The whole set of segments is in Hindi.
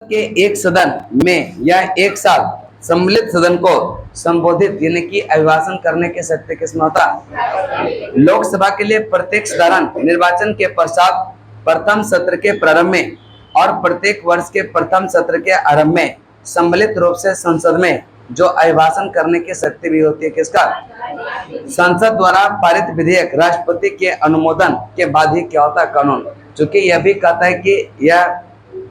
के एक सदन में या एक साथ सम्मिलित सदन को संबोधित यानी कि अभिभाषण करने के शक्ति किसमें होता है? लोकसभा के लिए प्रत्येक साधारण निर्वाचन के पश्चात प्रथम सत्र के प्रारंभ में और प्रत्येक वर्ष के प्रथम सत्र के आरंभ में सम्मिलित रूप से संसद में जो अभिभाषण करने की शक्ति भी होती है किसका? संसद द्वारा पारित विधेयक राष्ट्रपति के अनुमोदन के बाद ही क्या होता है? कानून। चूंकि यह भी कहता है कि यह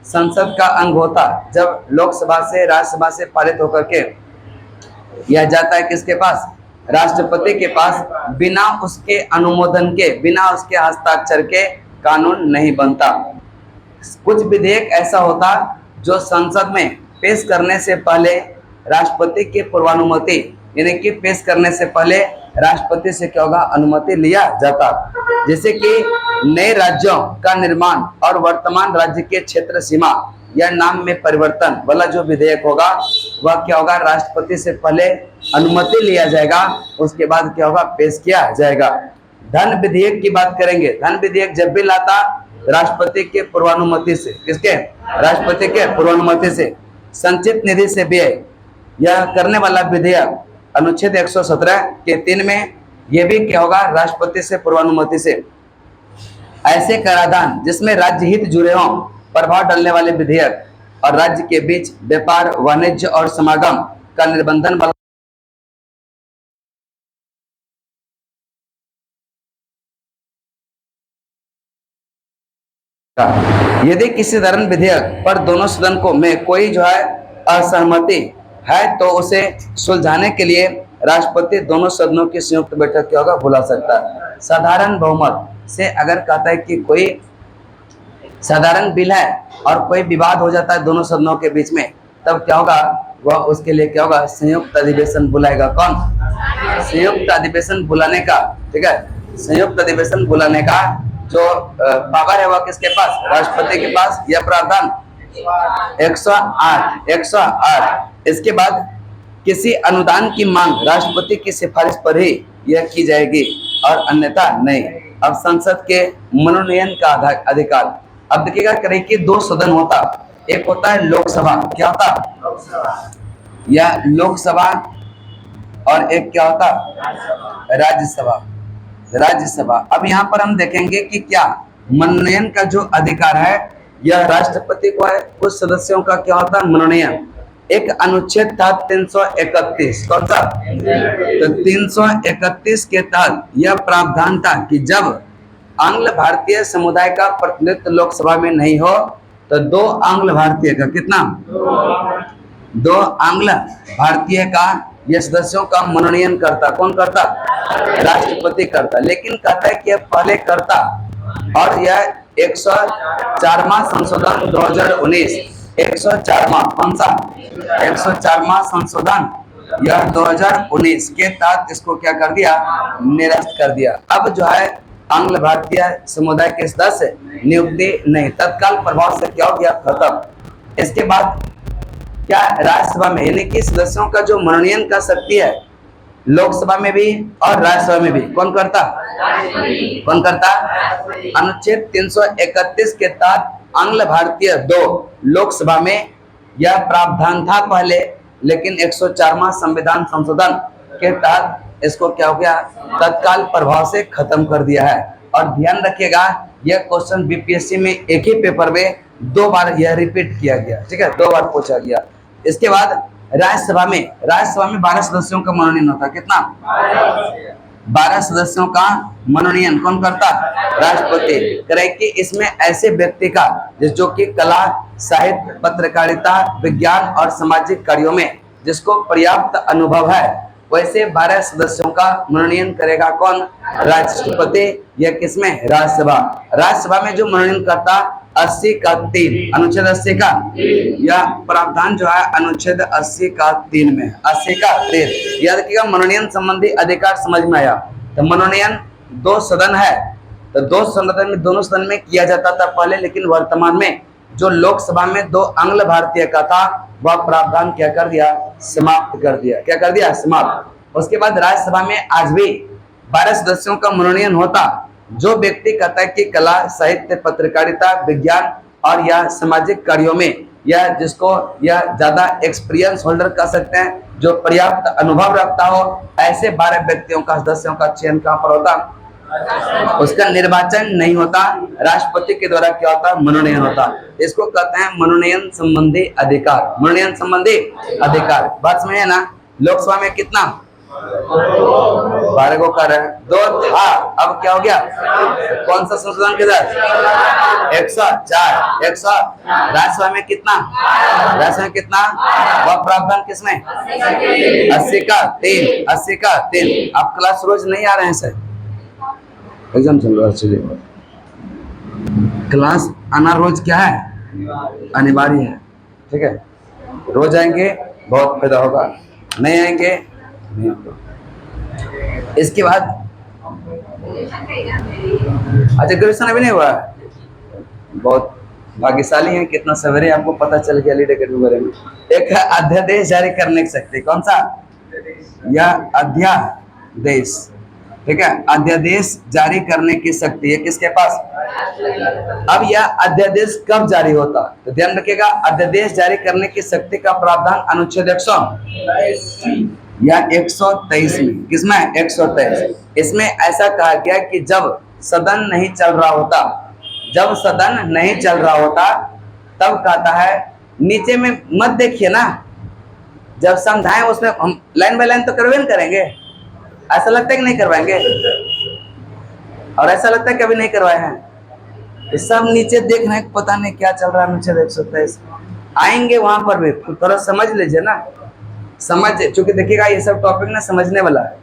संसद का अंग होता जब लोकसभा से राज्यसभा से पारित होकर के यह जाता है किसके पास? राष्ट्रपति के पास। बिना उसके अनुमोदन के, बिना उसके हस्ताक्षर के कानून नहीं बनता। कुछ विधेयक ऐसा होता जो संसद में पेश करने से पहले राष्ट्रपति की पूर्वानुमति यानी कि पेश करने से पहले राष्ट्रपति से क्या होगा? अनुमति लिया जाता। जैसे कि नए राज्यों का निर्माण और वर्तमान राज्य के क्षेत्र सीमा या नाम में परिवर्तन वाला जो विधेयक होगा वह क्या होगा? राष्ट्रपति से पहले अनुमति लिया जाएगा, उसके बाद क्या होगा? पेश किया जाएगा। धन विधेयक की बात करेंगे। धन विधेयक जब भी लाता राष्ट्रपति के पूर्वानुमति से, किसके? राष्ट्रपति के पूर्वानुमति से। संचित निधि से व्यय यह करने वाला विधेयक अनुच्छेद 117 के 3 में यह भी क्या होगा? राष्ट्रपति से पूर्वानुमति से। ऐसे कराधान जिसमें राज्य हित जुड़े हों, प्रभाव डालने वाले विधेयक और राज्य के बीच व्यापार, वाणिज्य और समागम का निर्बंधन वाला यदि किसी साधारण विधेयक पर दोनों सदन को में कोई जो है असहमति है तो उसे सुलझाने के लिए राष्ट्रपति दोनों सदनों की संयुक्त बैठक क्या होगा? बुला सकता है। साधारण बहुमत से अगर कहता है कि कोई साधारण बिल है और कोई विवाद हो जाता है दोनों सदनों के बीच में, तब क्या होगा? वह उसके लिए क्या होगा? संयुक्त अधिवेशन बुलाएगा। कौन? संयुक्त अधिवेशन बुलाने का, ठीक है, संयुक्त अधिवेशन बुलाने का जो पावर है वह किसके पास? राष्ट्रपति के पास। यह प्रावधान 108। इसके बाद किसी अनुदान की मांग राष्ट्रपति की सिफारिश पर ही यह की जाएगी और अन्यथा नहीं। अब संसद के मनोनयन का अधिकार। अब देखिएगा करें कि दो सदन होता, एक होता है लोकसभा, क्या होता? यह लोकसभा, और एक क्या होता? राज्यसभा। राज्यसभा। अब यहाँ पर हम देखेंगे कि क्या मनोनयन का जो अधिकार है यह राष्ट्रपति को है। कुछ सदस्यों का क्या होता है? मनोनयन। एक अनुच्छेद था 331। कौन सा? तो 331 के तहत यह प्रावधान था कि जब आंग्ल भारतीय समुदाय का प्रतिनिधित्व लोकसभा में नहीं हो तो दो आंग्ल भारतीय का, कितना? दो आंग्ल भारतीय का यह सदस्यों का मनोनयन करता। कौन करता? राष्ट्रपति करता। लेकिन कहता है कि यह पहले करता और यह 104वां संशोधन 2019, 104वां, कौन सा? 104वां संशोधन यह 2019 के तहत इसको क्या कर दिया? निरस्त कर दिया। अब जो है आंग्ल भारतीय समुदाय के सदस्य नियुक्ति नहीं, तत्काल प्रभाव से क्या हो गया? खत्म। इसके बाद क्या राज्यसभा में यानी कि सदस्यों का जो मनोनयन का शक्ति है लोकसभा में भी और राज्यसभा में भी कौन करता? कौन करता? अनुच्छेद 331 के तहत आंग्ल भारतीय दो लोकसभा में यह प्रावधान था पहले, लेकिन 104वां संविधान संशोधन के तहत इसको क्या हो गया? तत्काल प्रभाव से खत्म कर दिया है। और ध्यान रखिएगा यह क्वेश्चन बीपीएससी में एक ही पेपर में 2 बार यह रिपीट किया गया, ठीक है, 2 बार पूछा गया। इसके बाद राज्यसभा में 12 सदस्यों का मनोनयन होता। कितना? 12 सदस्यों का मनोनयन कौन करता? राष्ट्रपति करे कि इसमें ऐसे व्यक्ति का जो कि कला, साहित्य, पत्रकारिता, विज्ञान और सामाजिक कार्यों में जिसको पर्याप्त अनुभव है, वैसे 12 सदस्यों का मनोनयन करेगा कौन? राष्ट्रपति। यह किसमें? राज्यसभा। राज्यसभा में जो मनोनयन करता 80 का 3, अनुच्छेद 80 का यह प्रावधान जो है अनुच्छेद 80 का 3 में, 80 का 3। याद रखिएगा मनोनयन संबंधी अधिकार समझ में आया। तो मनोनयन 2 सदन है तो 2 सदन में, दोनों सदन में किया जाता था पहले, लेकिन वर्तमान में जो लोकसभा में 2 आंग्ल भारतीय का था वह प्रावधान क्या कर दिया? समाप्त कर दिया। क्या कर दिया? समाप्त। उसके बाद राज्यसभा में आज भी 12 सदस्यों का मनोनयन होता। जो व्यक्ति कहता है कि कला, साहित्य, पत्रकारिता, विज्ञान और या सामाजिक कार्यों में या जिसको या ज्यादा एक्सपीरियंस होल्डर कह सकते हैं, जो पर्याप्त अनुभव रखता हो, ऐसे 12 व्यक्तियों का सदस्यों का चयन कहाँ पर होता, उसका निर्वाचन नहीं होता, राष्ट्रपति के द्वारा क्या होता, मनोनयन होता। इसको कहते हैं मनोनयन संबंधी अधिकार। मनोनयन संबंधी अधिकार बात समझे ना। लोकसभा में कितना 12 को कर रहे हैं, 2 था, अब क्या हो गया, कौन सा संशोधन के तहत 104 100। राज्यसभा में कितना, राज्यसभा में कितना, वह प्रावधान किसमें 80 का 3 80 का 3। आप क्लास रोज नहीं आ रहे हैं सर, एग्जाम चल रहा है, चलिए क्लास आना रोज क्या है, अनिवार्य है, ठीक है। रोज आएंगे बहुत फायदा होगा, नहीं आएंगे नहीं होगा। इसके बाद अच्छा ग्रेजुएशन अभी नहीं हुआ, बहुत भाग्यशाली है, कितना सवेरे आपको पता चल गया लीड अकेडमी बारे में। एक है अध्यादेश जारी करने की शक्ति, कौन सा, या अध्यादेश, ठीक है, अध्यादेश जारी करने की शक्ति है किसके पास। अब यह अध्यादेश कब जारी होता, तो ध्यान रखिएगा, अध्यादेश जारी करने की शक्ति का प्रावधान अनुच्छेद 100 या 123 में, किसमें 123। इसमें ऐसा कहा गया कि जब सदन नहीं चल रहा होता, जब सदन नहीं चल रहा होता तब कहता है, नीचे में मत देखिए ना, जब समझाएं उसमें हम लाइन बाय लाइन तो करवे करेंगे, ऐसा लगता है कि नहीं करवाएंगे, और ऐसा लगता है कि अभी नहीं करवाए हैं, तो सब नीचे देख रहे हैं, पता नहीं क्या चल रहा है। अनुच्छेद 123 आएंगे वहां पर भी थोड़ा समझ लीजिए ना, समझ, चूंकि देखिएगा ये सब टॉपिक ना समझने वाला है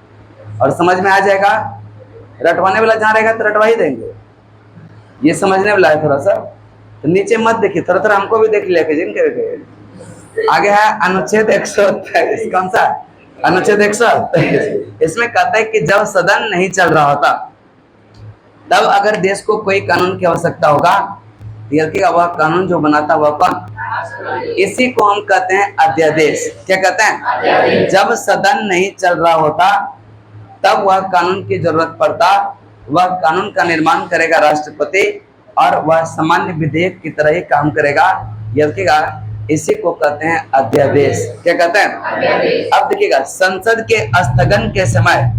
और समझ में आ जाएगा। रटवाने वाला जहाँ रहेगा तो रटवा ही देंगे, ये समझने वाला है थोड़ा सा, तो नीचे मत देखिए, थोड़ा थोड़ा हमको भी देख लिया कि जिनके आगे है अनुच्छेद 123, कौन सा, अनुच्छेद 123। इसमें कहता है कि जब सदन नहीं चल रहा होता तब अगर देश को कोई कानून की आवश्यकता होगा, वह कानून जो बनाता वह कौन, इसी को हम कहते हैं अध्यादेश। क्या कहते हैं, जब सदन नहीं चल रहा होता तब वह कानून की जरूरत पड़ता, वह कानून का निर्माण करेगा राष्ट्रपति, और वह सामान्य विधेयक की तरह ही काम करेगा। इसी को कहते हैं अध्यादेश। क्या कहते हैं, अब देखिएगा, संसद के स्थगन के समय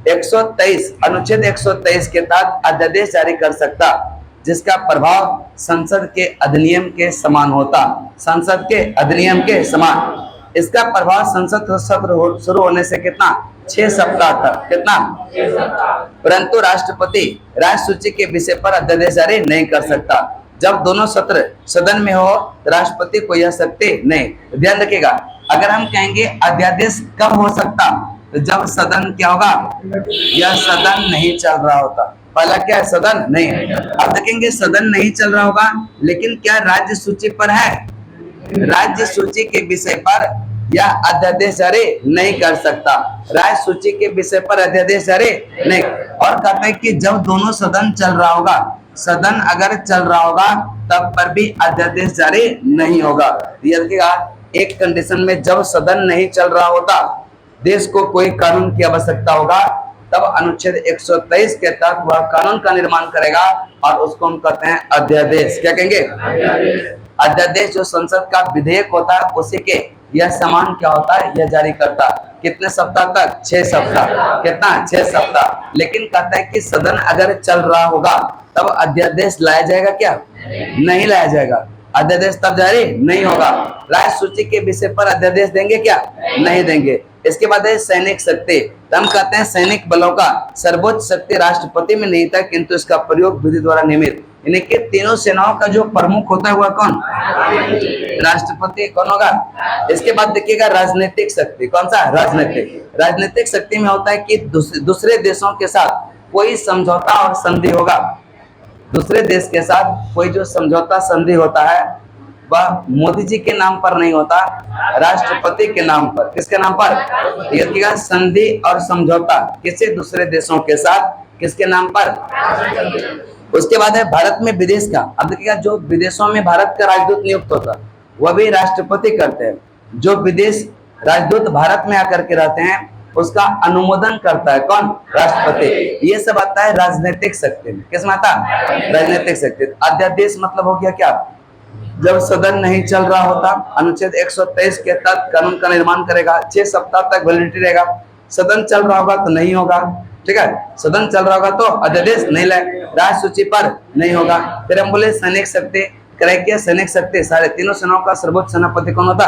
123 अनुच्छेद 123 के तहत अध्यादेश जारी कर सकता, जिसका प्रभाव संसद के अधिनियम के समान होता, संसद के अधिनियम के समान। इसका प्रभाव संसद सत्र शुरू होने से कितना, 6 सप्ताह तक, कितना, परंतु राष्ट्रपति राज्य सूची के विषय पर अध्यादेश जारी नहीं कर सकता। जब दोनों सत्र सदन में हो तो राष्ट्रपति को यह शक्ति नहीं। ध्यान रखिएगा, अगर हम कहेंगे अध्यादेश कब हो सकता, तो जब सदन क्या होगा, यह सदन नहीं चल रहा होता। पहला क्या है, सदन नहीं। अब देखेंगे सदन नहीं चल रहा होगा, लेकिन क्या राज्य सूची पर है, राज्य सूची के विषय पर यह अध्यादेश जारी नहीं कर सकता, राज्य सूची के विषय पर अध्यादेश जारी नहीं। और कहते हैं कि जब दोनों सदन चल रहा होगा, सदन अगर चल रहा होगा तब पर भी अध्यादेश जारी नहीं होगा। एक कंडीशन में जब सदन नहीं चल रहा होता, देश को कोई कानून की आवश्यकता होगा, तब अनुच्छेद 123 के तहत वह कानून का निर्माण करेगा, और उसको हम कहते हैं अध्यादेश। क्या कहेंगे, अध्यादेश जो संसद का विधेयक होता है उसी के यह समान क्या होता है, यह जारी करता। कितने सप्ताह तक, 6 सप्ताह, कितना, 6 सप्ताह। लेकिन कहता है कि सदन अगर चल रहा होगा तब अध्यादेश लाया जाएगा क्या, नहीं लाया जाएगा, अध्यादेश तब जारी नहीं होगा। राज्य सूची के विषय पर अध्यादेश देंगे क्या, नहीं देंगे। इसके बाद है सैनिक शक्ति। हम कहते हैं सैनिक बलों का सर्वोच्च शक्ति राष्ट्रपति में नहीं था, किंतु इसका प्रयोग विधि द्वारा नियमित, यानी कि तीनों सेनाओं का जो प्रमुख होता है वह कौन, राष्ट्रपति कौन होगा। इसके बाद देखिएगा राजनीतिक शक्ति, कौन सा, राजनीतिक। राजनीतिक शक्ति में होता है कि दूसरे देशों के साथ कोई समझौता और संधि होगा, दूसरे देश के साथ कोई जो समझौता संधि होता है वह मोदी जी के नाम पर नहीं होता, राष्ट्रपति के नाम पर। किसके नाम पर, देखिएगा संधि और समझौता किसी दूसरे देशों के साथ, किसके नाम पर। उसके बाद है भारत में विदेश का। अब देखिएगा, जो विदेशों में भारत का राजदूत नियुक्त होता वह भी राष्ट्रपति करते हैं। जो विदेश राजदूत भारत में आकर के रहते हैं उसका अनुमोदन करता है कौन, राष्ट्रपति। ये सब आता है राजनीतिक शक्ति में। किस में आता, राजनीतिक शक्ति। अध्यादेश मतलब हो गया क्या, जब सदन नहीं चल रहा होता, अनुच्छेद 123 के तहत कानून का निर्माण करेगा, 6 सप्ताह तक वैलिडिटी रहेगा। सदन चल रहा होगा तो नहीं होगा, ठीक है। सदन चल रहा होगा तो अध्यादेश नहीं लाए, राज्य सूची पर नहीं होगा। फिर हम बोले सैनिक शक्ति, करेक्ट, सैनिक शक्ति सारे तीनों सेनाओं का सर्वोच्च सेनापति कौन होता?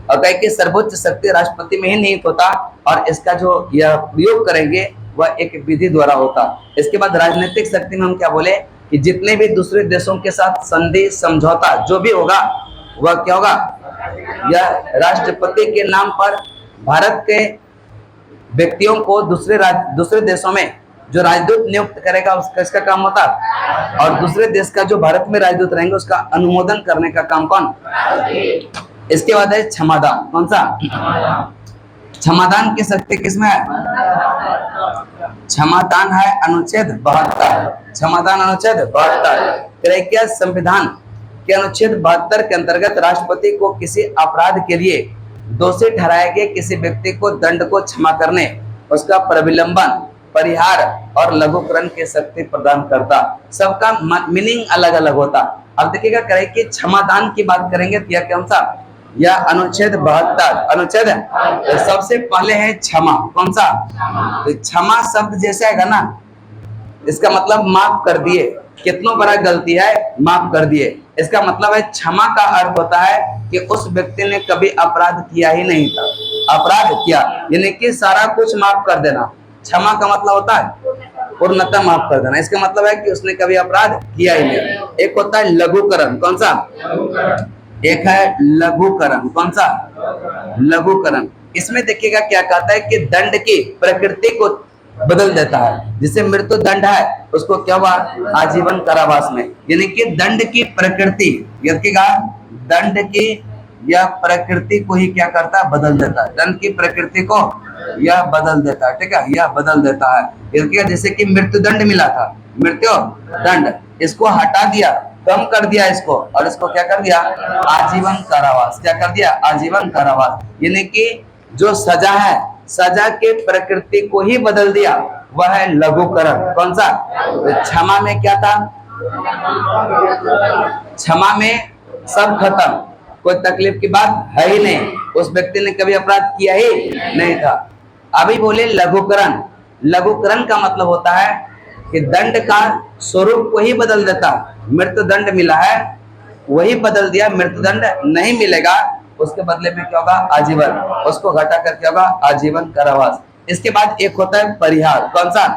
और कहे कि सर्वोच्च शक्ति राष्ट्रपति में ही निहित होता, और इसका जो यह प्रयोग करेंगे वह एक विधि द्वारा होता। इसके बाद राजनीतिक शक्ति में हम क्या बोले कि जितने भी दूसरे देशों के साथ संधि समझौता जो भी होगा वह क्या होगा, यह राष्ट्रपति के नाम पर भारत के व्यक्तियों को दूसरे देशों में जो राजदूत नियुक्त करेगा उसका इसका काम होता, और दूसरे देश का जो भारत में राजदूत रहेंगे उसका अनुमोदन करने का काम कौन? इसके बाद है क्षमादान। कौन सा? क्षमादान की शक्ति किसमें है? क्षमादान है अनुच्छेद 72। क्षमादान अनुच्छेद 72। संविधान के अनुच्छेद 72 के अंतर्गत राष्ट्रपति को किसी अपराध के लिए दोषी ठहराए गए किसी व्यक्ति को दंड को क्षमा करने, उसका प्रविलंबन, परिहार और लघुकरण की शक्ति प्रदान करता। सबका मीनिंग अलग अलग होता। अब देखिएगा करें कि क्षमादान की बात करेंगे तो यह कौन सा? यह अनुच्छेद 72 अनुच्छेद तो सबसे पहले है क्षमा। कौन सा? तो क्षमा शब्द जैसे आएगा ना, इसका मतलब माफ कर दिए, कितना बड़ा गलती है माफ कर दिए। इसका मतलब है क्षमा का अर्थ होता है कि उस व्यक्ति ने कभी अपराध किया ही नहीं था, अपराध किया यानी कि सारा कुछ माफ कर देना। क्षमा का मतलब होता है पूर्णतः माफ कर देना। इसका मतलब है कि उसने कभी अपराध किया ही नहीं। एक होता है लघुकरण। कौन सा? एक है लघुकरण। कौन सा? लघुकरण। इसमें देखिएगा क्या कहता है कि दंड की प्रकृति को बदल देता है। जिसे मृत्यु दंड है उसको क्या हुआ? आजीवन कारावास में। यानी कि दंड की प्रकृति, देखिएगा दंड की यह प्रकृति को ही क्या करता है? बदल देता है। दंड की प्रकृति को यह बदल देता है, ठीक है, यह बदल देता है। देखिएगा जैसे कि मृत्यु दंड मिला था, मृत्यु दंड, इसको हटा दिया, कम कर दिया इसको, और इसको क्या कर दिया? आजीवन कारावास। क्या कर दिया? आजीवन कारावास। यानी कि जो सजा है, सजा के प्रकृति को ही बदल दिया, वह है लघुकरण। कौन सा? क्षमा में क्या था? क्षमा में सब खत्म, कोई तकलीफ की बात है ही नहीं, उस व्यक्ति ने कभी अपराध किया ही नहीं था। अभी बोले लघुकरण। लघुकरण का मतलब होता है कि दंड का स्वरूप को ही बदल देता। मृत्यु दंड मिला है वही बदल दिया, मृत्यु दंड नहीं मिलेगा, उसके बदले में क्या होगा? आजीवन। उसको घटा कर क्या होगा? आजीवन कारावास। इसके बाद एक होता है परिहार। कौन सा?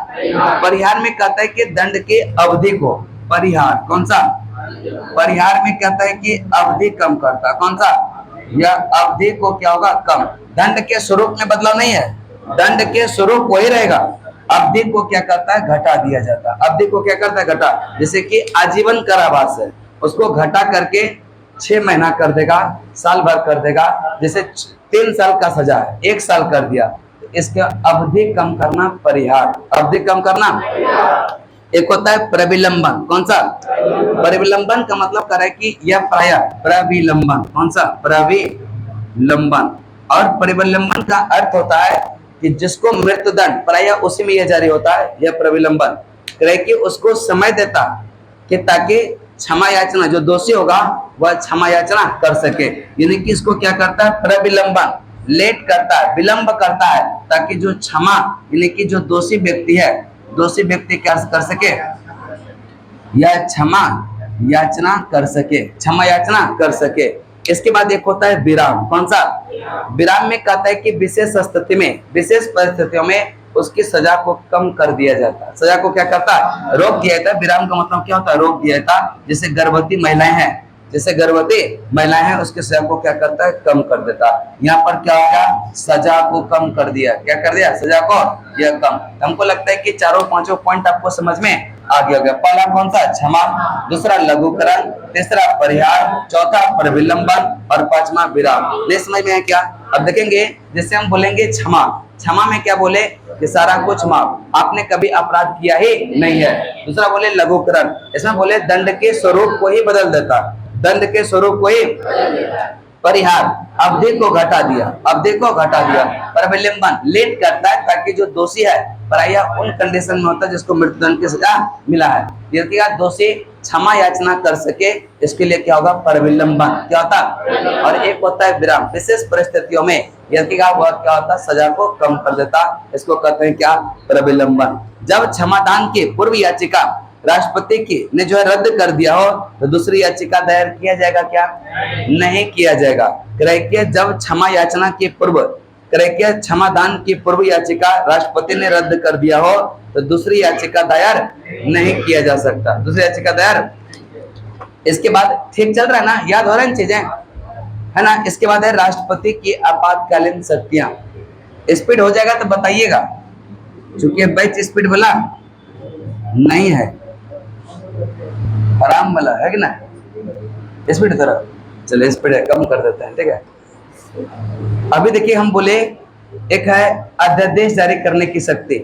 परिहार में कहता है कि दंड की अवधि को, परिहार। कौन सा? परिहार में कहता है कि अवधि कम करता। कौन सा? यह अवधि को क्या होगा? कम। दंड के स्वरूप में बदलाव नहीं है, दंड के स्वरूप वही रहेगा, अवधि को क्या करता है? घटा दिया जाता है। अवधि को क्या करता है? घटा। जैसे कि आजीवन कारावास है, उसको घटा करके 6 महीना कर देगा, साल भर कर देगा। जैसे 3 साल का सजा है 1 साल कर दिया, इसके अवधि कम करना परिहार। अवधि कम करना। एक होता है प्रविलंबन। कौन सा? प्रविलंबन का मतलब कर रहा है कि यह प्राय प्रविलंबन। कौन सा? प्रविलंबन। और प्रविलंबन का अर्थ होता है कि जिसको मृत्यु दंड प्राय उसी में यह जारी होता है, यह प्रविलंबन करे कि उसको समय देता कि ताकि क्षमा याचना, जो दोषी होगा वह क्षमा याचना कर सके। यानी कि इसको क्या करता है? प्रविलंबन, लेट करता है, विलंब करता है, ताकि जो क्षमा यानी कि जो दोषी व्यक्ति है, दोषी व्यक्ति क्या कर सके? यह क्षमा याचना कर सके, क्षमा याचना कर सके। इसके बाद एक होता है विराम। कौन सा? विराम में कहता है कि विशेष स्थिति में, विशेष परिस्थितियों में उसकी सजा को कम कर दिया जाता है। सजा को क्या करता है? रोक दिया जाता है। विराम का मतलब क्या होता है? रोक दिया जाता है। जैसे गर्भवती महिलाएं हैं, जैसे गर्भवती महिलाएं हैं, उसके सजा को क्या करता है? कम कर देता। यहाँ पर क्या होगा? सजा को कम कर दिया। क्या कर दिया? सजा को यह कम। हमको लगता है कि चारों पांचों पॉइंट आपको समझ में आ गया होगा। पहला कौन सा? क्षमा, दूसरा लघुकरण, तीसरा परिहार, चौथा प्रविलंबन और पांचवा विराम। नहीं समझ में है क्या? अब देखेंगे, जैसे हम बोलेंगे क्षमा, क्षमा में क्या बोले कि सारा कुछ माफ, आपने कभी अपराध किया ही नहीं है। दूसरा बोले लघुकरण, इसमें बोले दंड के स्वरूप को ही बदल देता, दंड के स्वरूप को ही। परिहार, अवधि को घटा दिया, अवधि को घटा दिया। प्रविलंबन, लेट करता है ताकि जो दोषी है प्रायः उन कंडीशन में होता है जिसको मृत्युदंड की सजा मिला है। देखिएगा दोषी क्षमा याचना कर सके, इसके लिए क्या होगा? प्रविलंबन। क्या होता? और एक होता है विराम। विशेष परिस्थितियों में यदि वह क्या होता? सजा को कम कर देता, इसको कहते हैं क्या? प्रविलंबन। जब क्षमादान की पूर्व याचिका राष्ट्रपति की ने जो है रद्द कर दिया हो, तो दूसरी याचिका दायर किया जाएगा क्या? नहीं किया जाएगा। क्रय जब क्षमा याचना के पूर्व क्षमादान की पूर्व याचिका राष्ट्रपति ने रद्द कर दिया हो, तो दूसरी याचिका दायर नहीं किया जा सकता। दूसरी याचिका दायर। इसके बाद ठीक चल रहा है ना? याद हो रहा है चीजें, है ना? इसके बाद है राष्ट्रपति की आपातकालीन शक्तियां। स्पीड हो जाएगा तो बताइएगा, क्योंकि बैच स्पीड वाला नहीं है, आराम वाला है कि ना? स्पीड तरह चले, स्पीड कम कर देते हैं, ठीक है। अभी देखिए हम बोले एक है अध्यादेश जारी करने की शक्ति,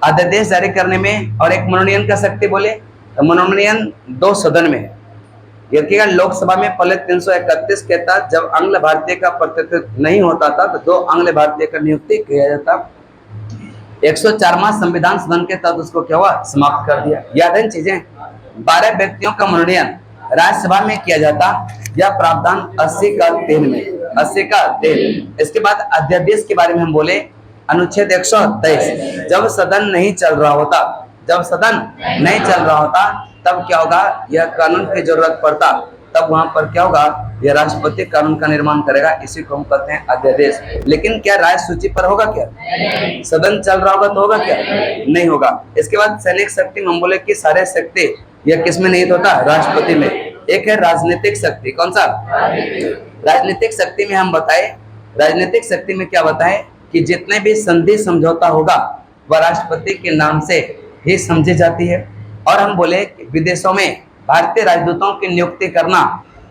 अध्यादेश जारी करने में, और एक मनोनयन का शक्ति बोले। तो मनोनयन 2 सदन में है। देखिएगा लोकसभा में पहले 331 के तहत जब आंग्ल भारतीय का प्रतिनिधित्व नहीं होता था, तो 2 आंग्ल भारतीय का नियुक्ति किया जाता। 104वां संविधान सदन के तहत उसको क्या हुआ? समाप्त कर दिया। याद है चीजें? 12 व्यक्तियों का मनोनयन राज्यसभा में किया जाता। यह प्रावधान 80 का 3 में, 80 का 3। इसके बाद अध्यादेश के बारे में हम बोले, अनुच्छेद 123। जब सदन नहीं चल रहा होता, जब सदन नहीं चल रहा होता, तब क्या होगा? यह कानून की जरूरत पड़ता, तब वहां पर क्या होगा? यह राष्ट्रपति कानून का निर्माण करेगा। इसी को हम कहते हैं अध्यादेश। लेकिन क्या राय सूची पर होगा क्या? सदन चल रहा होगा तो होगा क्या? नहीं होगा। इसके बाद सैनिक शक्ति में हम बोले कि सारे शक्ति यह किसमें निहित होता? राष्ट्रपति में। एक है राजनीतिक शक्ति। कौन सा? राजनीतिक शक्ति में हम बताए, राजनीतिक शक्ति में क्या बताए कि जितने भी संधि समझौता होगा वह राष्ट्रपति के नाम से ही समझी जाती है। और हम बोले कि विदेशों में भारतीय राजदूतों की नियुक्ति करना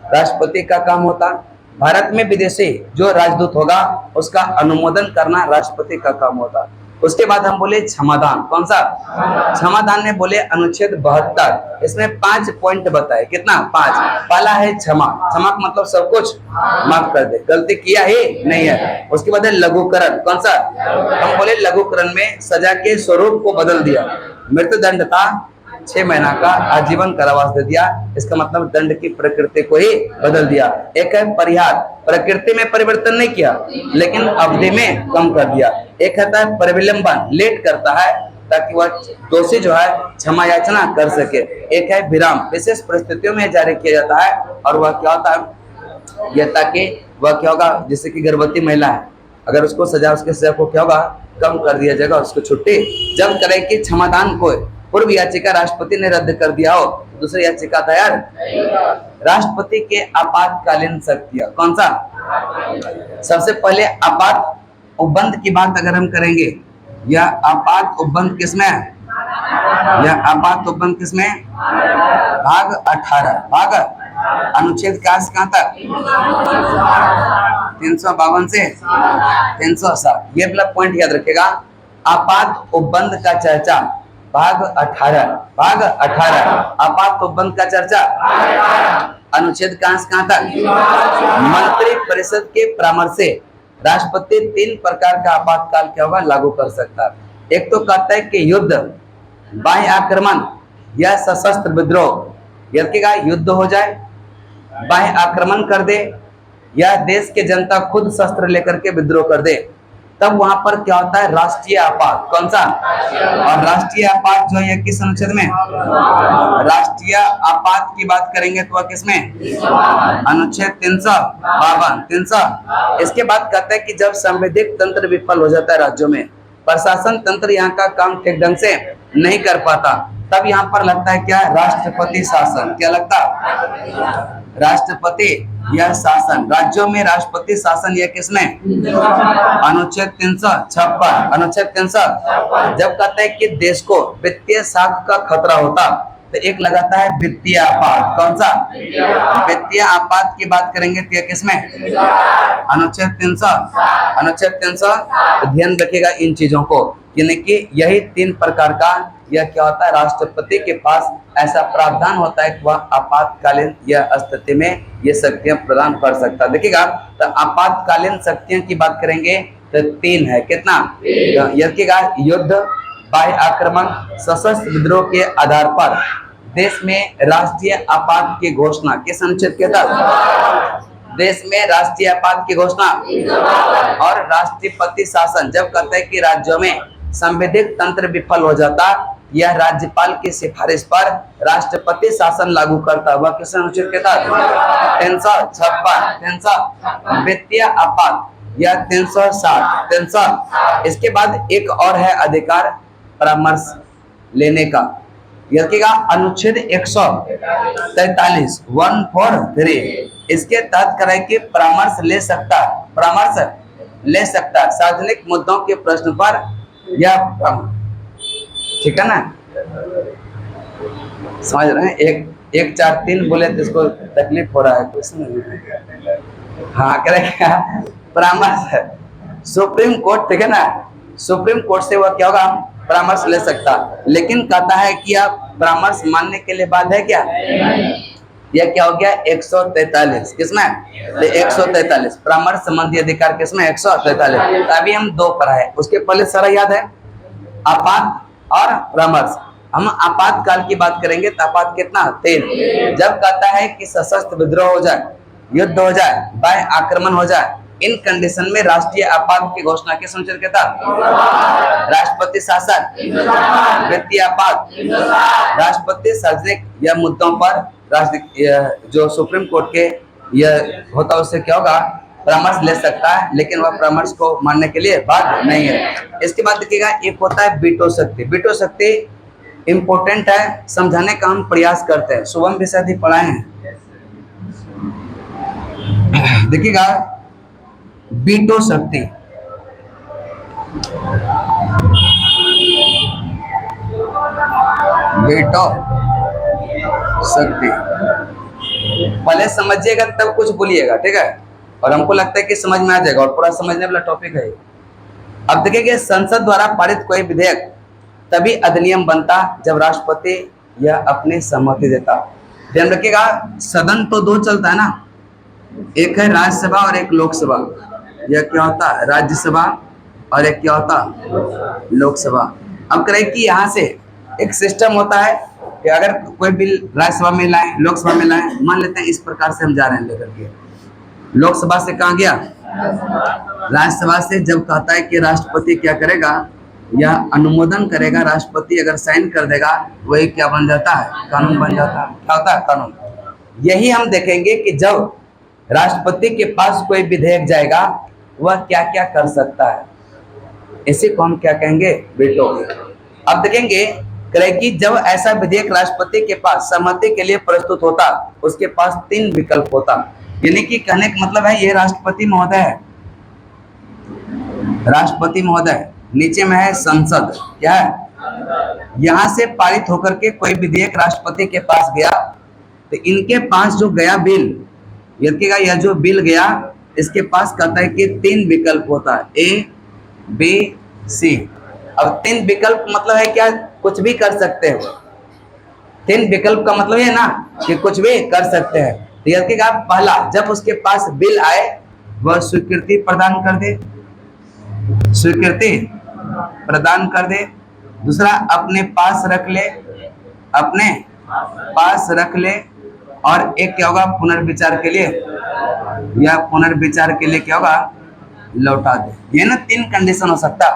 राष्ट्रपति का काम होता। भारत में विदेशी जो राजदूत होगा उसका अनुमोदन करना राष्ट्रपति का काम होता। उसके बाद हम बोले क्षमादान। कौन सा? क्षमादान में बोले अनुच्छेद 72। इसमें 5 पॉइंट बताए। कितना? 5। पहला है क्षमा। क्षमा का मतलब सब कुछ माफ कर दे, गलती किया ही नहीं है। उसके बाद है लघुकरण। कौन सा? हम बोले लघुकरण में सजा के स्वरूप को बदल दिया। मृत्युदंड था, 6 महीना का आजीवन कारावास दे दिया। इसका मतलब दंड की प्रकृति को ही बदल दिया। एक है परिहार, प्रकृति में परिवर्तन नहीं किया लेकिन अवधि में कम कर दिया। एक है प्रविलंबन, लेट करता है ताकि वह दोषी जो है क्षमा याचना कर सके। एक है विराम, विशेष परिस्थितियों में जारी किया जाता है। और वह क्या होता है? यह ताकि वह क्या होगा? जैसे कि गर्भवती महिला है, अगर उसको सजा, उसके सजा को क्या होगा? कम कर दिया जाएगा, उसको छुट्टी। जब करे कि क्षमादान को पूर्व याचिका राष्ट्रपति ने रद्द कर दिया हो, दूसरी याचिका दायर। राष्ट्रपति के आपातकालीन शक्तियां। कौन सा? सबसे पहले आपात उपबंध की बात अगर हम करेंगे, यह आपात उपबंध किसमें है? यह आपात उपबंध किसमें? भाग 18, भाग अनुच्छेद कहाँ तक? 352 से 307। ये वाला पॉइंट याद रखेगा। आपात उपबंध का चर्चा भाग 18, भाग 18 आपात उपबंध का चर्चा अनुच्छेद कहाँ तक? मंत्री परिषद के परामर्श से राष्ट्रपति 3 प्रकार का आपातकाल क्या होगा? लागू कर सकता है। एक तो कहता है कि युद्ध, बाह्य आक्रमण या सशस्त्र विद्रोह। यदि युद्ध हो जाए, बाह्य आक्रमण कर दे या देश के जनता खुद शस्त्र लेकर के विद्रोह कर दे, तब वहां पर क्या होता है? राष्ट्रीय आपात। कौन सा? और राष्ट्रीय आपात जो है किस अनुच्छेद में? राष्ट्रीय आपात की बात करेंगे तो वह किसमें? अनुच्छेद 352, 300। इसके बाद कहता है कि जब संवैधानिक तंत्र विफल हो जाता है राज्यों में, प्रशासन तंत्र यहाँ का काम ठीक ढंग से नहीं कर पाता, तब यहाँ पर लगता है क्या? राष्ट्रपति शासन। क्या लगता? राष्ट्रपति यह शासन। राज्यों में राष्ट्रपति शासन यह किसमें? अनुच्छेद 356, अनुच्छेद 356। जब कहता है कि देश को वित्तीय साख का खतरा होता, तो एक लगाता है वित्तीय आपात। कौन सा? वित्तीय आपात की बात करेंगे तो यह किसमें? अनुच्छेद 300, अनुच्छेद 300। ध्यान रखिएगा इन चीजों को, यानी कि यही 3 प्रकार का यह क्या होता है? राष्ट्रपति के पास ऐसा प्रावधान होता है कि वह आपातकालीन यह स्थिति में ये शक्तियां प्रदान कर सकता है। देखिएगा, तो आपातकालीन शक्तियों की बात करेंगे तो 3 है। कितना? देखिएगा, युद्ध, बाह्य आक्रमण, सशस्त्र विद्रोह के आधार पर देश में राष्ट्रीय आपात की घोषणा किस अनुच्छेद के तहत? देश में राष्ट्रीय आपात की घोषणा। और राष्ट्रपति शासन जब कहते हैं कि राज्यों में संवैधानिक तंत्र विफल हो जाता, यह राज्यपाल की सिफारिश पर राष्ट्रपति शासन लागू करता, वह किस अनुच्छेद के तहत? 356 वित्तीय आपात या 360। इसके बाद एक और है अधिकार परामर्श लेने का, यह अनुच्छेद 143 143। इसके तहत कराए कि परामर्श ले सकता सार्वजनिक मुद्दों के प्रश्न पर, या ठीक है ना, समझ रहे हैं? 143 बोले तो इसको तकलीफ हो रहा है क्वेश्चन। हाँ क्या परामर्श सुप्रीम कोर्ट, ठीक है ना, सुप्रीम कोर्ट से वह क्या होगा, परामर्श ले सकता, लेकिन कहता है कि आप परामर्श मानने के लिए बाध्य है क्या? यह क्या हो गया 143, किसमें? 143 परामर्श संबंधी अधिकार किसमें? 143। अभी हम 2 पढ़ाए, उसके पहले सारा याद है, आपात और परामर्श। हम आपातकाल की बात करेंगे तो आपात कितना? 3। जब कहता है कि सशस्त्र विद्रोह हो जाए, युद्ध हो जाए, बाह्य आक्रमण हो जाए, इन कंडीशन में राष्ट्रीय आपात की घोषणा किस अनुच्छेद के तहत? राष्ट्रपति शासन, वित्तीय आपात, राष्ट्रपति सार्वजनिक या मुद्दों पर जो सुप्रीम कोर्ट के यह होता है उससे क्या होगा, परामर्श ले सकता है, लेकिन वह परामर्श को मानने के लिए बाध्य नहीं है। इसके बाद देखिएगा एक होता है वीटो शक्ति। वीटो शक्ति इंपॉर्टेंट है, समझाने का हम प्रयास करते हैं, शुभम भी शायद ही पढ़ाए हैं। देखिएगा वीटो शक्ति, वीटो शक्ति पहले समझिएगा तब कुछ बोलिएगा, ठीक है? और हमको लगता है कि समझ में आ जाएगा, और पूरा समझने वाला टॉपिक है। अब देखिए, संसद द्वारा पारित कोई विधेयक तभी अधिनियम बनता जब राष्ट्रपति यह अपनी सहमति देता। ध्यान रखिएगा, सदन तो 2 चलता है ना, एक है राज्यसभा और एक लोकसभा। यह क्या होता है? राज्यसभा, और एक क्या होता? लोकसभा। अब करें कि यहाँ से एक सिस्टम होता है कि अगर कोई बिल राज्यसभा में लाए, लोकसभा में लाए, मान लेते हैं इस प्रकार से हम जा रहे हैं लेकर के, लोकसभा से कहाँ गया? राज्यसभा से। जब कहता है कि राष्ट्रपति क्या करेगा, यह अनुमोदन करेगा, राष्ट्रपति अगर साइन कर देगा, वही क्या बन जाता है? कानून बन जाता है। क्या होता है? कानून। यही हम देखेंगे कि जब राष्ट्रपति के पास कोई विधेयक जाएगा, वह क्या क्या कर सकता है, इसी को हम क्या कहेंगे? वीटो। अब देखेंगे कि जब ऐसा विधेयक राष्ट्रपति के पास सहमति के लिए प्रस्तुत होता, उसके पास 3 विकल्प होता। यानी कि कहने का मतलब है, ये राष्ट्रपति महोदय है, राष्ट्रपति महोदय, नीचे में है संसद, क्या है? यहां से पारित होकर के कोई विधेयक राष्ट्रपति के पास गया, तो इनके पास जो गया बिल, यह जो बिल गया, इसके पास कहता है कि 3 विकल्प होता है, A, B, C। अब 3 विकल्प मतलब है क्या? कुछ भी कर सकते हैं। 3 विकल्प का मतलब है ना कि कुछ भी कर सकते हैं। तो यह पहला, जब उसके पास बिल आए, वह स्वीकृति प्रदान कर दे, स्वीकृति प्रदान कर दे। दूसरा, अपने पास रख ले, अपने पास रख ले। और एक क्या होगा? पुनर्विचार के लिए, या पुनर्विचार के लिए क्या होगा? लौटा दे। ये ना 3 कंडीशन हो सकता।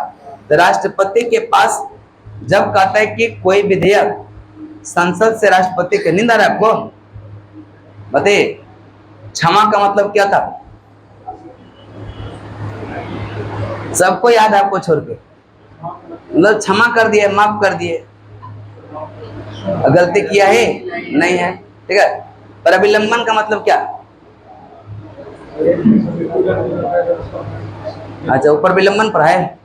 तो राष्ट्रपति के पास जब कहता है कि कोई विधेयक संसद से राष्ट्रपति के, नींद आ रहा है आपको? बताइए, क्षमा का मतलब क्या था? सबको याद है आपको छोड़ के? मतलब क्षमा कर दिए, माफ कर दिए, गलती किया है नहीं है, ठीक है? पर अभिलंबन का मतलब क्या? अच्छा, ऊपर विलंबन पर है,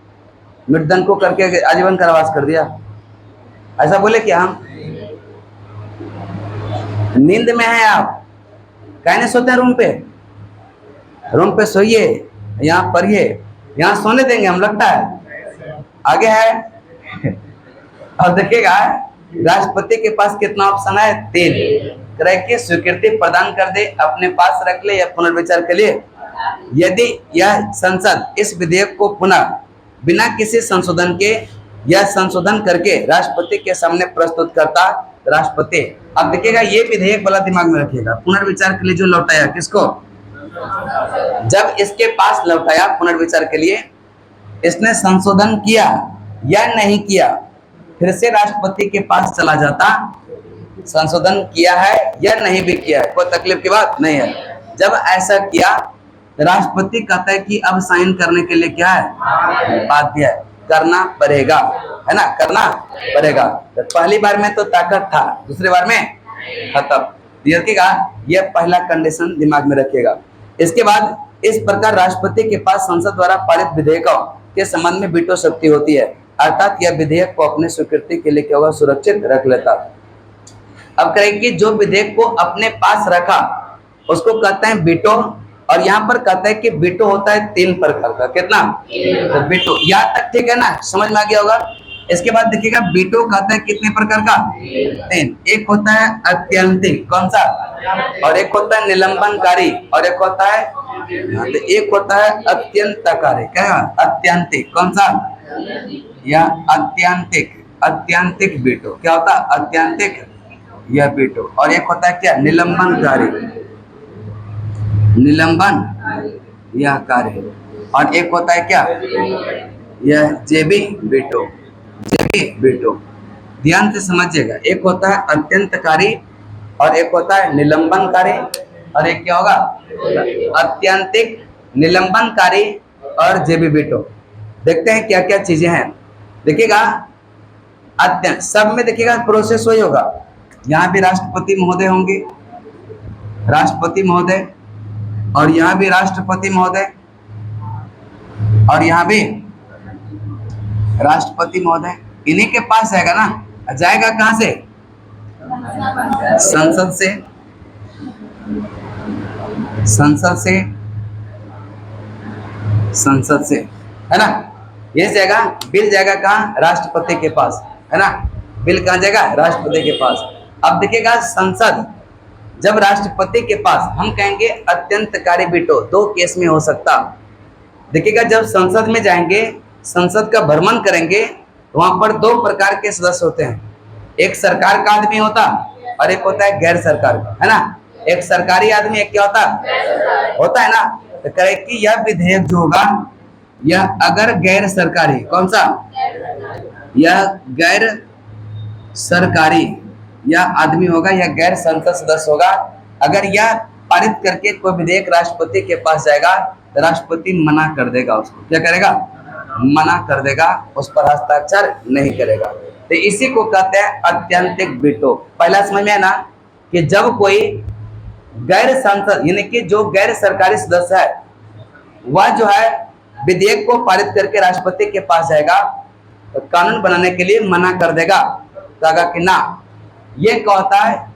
मृदन को करके आजीवन कारावास कर दिया, ऐसा बोले क्या? हम नींद में है आप, कहने सोते हैं रूम पे? रूम पे सोइए, यहाँ पढ़िए, यहाँ सोने देंगे हम, लगता है आगे है। और देखिएगा राष्ट्रपति के पास कितना ऑप्शन है? 3। कि स्वीकृति प्रदान कर दे, अपने पास रख ले, या पुनर्विचार के लिए। यदि यह संसद इस विधेयक को पुनः बिना किसी संशोधन के यह संशोधन करके राष्ट्रपति के सामने प्रस्तुत करता राष्ट्रपति। अब देखिएगा ये विधेयक वाला दिमाग में रखिएगा, पुनर्विचार के लिए जो लौटाया किसको, जब इसके पास लौटाया पुनर्विचार के लिए, इसने संशोधन किया या नहीं किया, फिर से राष्ट्रपति के पास चला जाता, संशोधन किया है या नहीं भी किया है, कोई तकलीफ की बात नहीं है। जब ऐसा किया राष्ट्रपति कहता है कि अब साइन करने के लिए क्या है, बाध्य है, करना पड़ेगा, है ना, करना पड़ेगा। तो पहली बार में तो ताकत था, दूसरी बार में खत्म। देखिएगा यह पहला कंडीशन दिमाग में रखिएगा। इसके बाद इस प्रकार राष्ट्रपति के पास संसद द्वारा पारित विधेयकों के संबंध में वीटो शक्ति होती है, अर्थात यह विधेयक को अपने स्वीकृति के लिए क्या होगा, सुरक्षित रख लेता। अब करें कि जो विधेयक को अपने पास रखा उसको कहते हैं वीटो, और यहाँ पर कहता है कि वीटो होता है 3 प्रकार का, कितना, तो वीटो, यहाँ तक ठीक है ना, समझ में आ गया होगा। इसके बाद देखिएगा वीटो कहता है कितने प्रकार का, 3। एक होता है अत्यंतिक, कौन सा, और एक होता है निलंबनकारी, और एक होता है, तो एक होता है अत्यंतकारी, क्या अत्यंतिक, कौन सा, या अत्यंतिक, अत्यंतिक वीटो, क्या होता है अत्यंतिक या वीटो, और एक होता है क्या, निलंबनकारी, निलंबन या कार्य, और एक होता है क्या, यह जेबी वीटो, जेबी वीटो। ध्यान से समझिएगा, एक होता है अत्यंतकारी और एक होता है निलंबनकारी, और एक क्या होगा, अत्यंतिक, निलंबनकारी और जेबी वीटो। देखते हैं क्या क्या चीजें हैं। देखिएगा अत्यंत, सब में देखिएगा प्रोसेस वही होगा। यहाँ भी राष्ट्रपति महोदय होंगे, राष्ट्रपति महोदय, और यहाँ भी राष्ट्रपति महोदय, और यहाँ भी राष्ट्रपति महोदय, इन्हीं के पास जाएगा ना, जाएगा कहाँ से, संसद से, संसद से, संसद से, है ना। ये जाएगा, बिल जाएगा कहाँ, राष्ट्रपति के पास, है ना, बिल कहाँ जाएगा, राष्ट्रपति के पास। अब देखिएगा संसद जब राष्ट्रपति के पास, हम कहेंगे अत्यंतकारी वीटो 2 केस में हो सकता। देखिएगा जब संसद में जाएंगे, संसद का भ्रमण करेंगे, वहां पर 2 प्रकार के सदस्य होते हैं, एक सरकार का आदमी होता और एक होता है गैर सरकार का, है ना। एक सरकारी आदमी, एक क्या होता है ना। तो कहे कि यह विधेयक जो होगा, यह अगर गैर सरकारी, कौन सा, यह गैर सरकारी या आदमी होगा या गैर संसद सदस्य होगा, अगर यह पारित करके कोई विधेयक राष्ट्रपति के पास जाएगा तो राष्ट्रपति मना कर देगा, उसको क्या करेगा, मना कर देगा, उस पर हस्ताक्षर नहीं करेगा। तो इसी को कहते हैं अत्यंतिक वीटो। पहला समझ में है ना, कि जब कोई गैर संसद यानी कि जो गैर सरकारी सदस्य है, वह जो है विधेयक को पारित करके राष्ट्रपति के पास जाएगा तो कानून बनाने के लिए मना कर देगा, कहेगा कि ना, ये क्या होता है,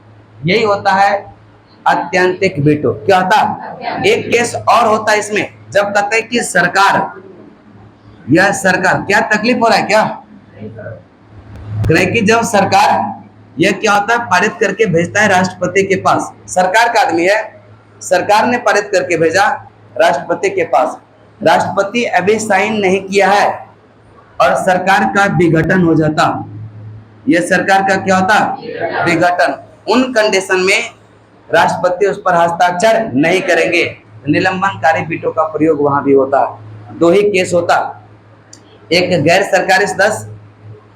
यही होता है अत्यंतिक वीटो। क्या होता है, एक केस और होता है इसमें, जब कहते हैं कि सरकार, यह सरकार, क्या तकलीफ हो रहा है क्या, कि जब सरकार, यह क्या होता है, पारित करके भेजता है राष्ट्रपति के पास, सरकार का आदमी है, सरकार ने पारित करके भेजा राष्ट्रपति के पास, राष्ट्रपति अभी साइन नहीं किया है और सरकार का विघटन हो जाता, यह सरकार का क्या होता, विघटन। उन कंडीशन में राष्ट्रपति उस पर हस्ताक्षर नहीं करेंगे, निलंबनकारी वीटो का प्रयोग वहां भी होता। 2 ही केस होता, एक गैर सरकारी सदस्य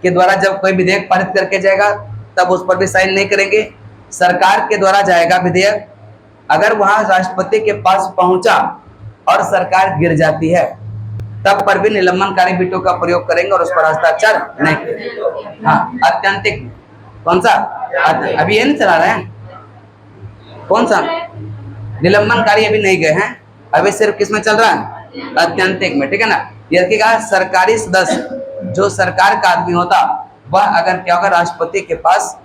के द्वारा जब कोई विधेयक पारित करके जाएगा तब उस पर भी साइन नहीं करेंगे, सरकार के द्वारा जाएगा विधेयक, अगर वहां राष्ट्रपति के पास पहुंचा और सरकार गिर जाती है तब पर भी निलंबनकारी वीटो का प्रयोग करेंगे और उस पर हस्ताक्षर नहीं करेंगे। हाँ, अत्यंतिक, कौन सा, अभी ये नहीं चला रहे हैं, कौन सा, निलंबनकारी अभी नहीं गए हैं, अभी सिर्फ किस में चल रहा है, अत्यंतिक में, ठीक है ना। यह देखिएगा सरकारी सदस्य जो सरकार का आदमी होता, वह अगर क्या होगा, राष्ट्रपति के पास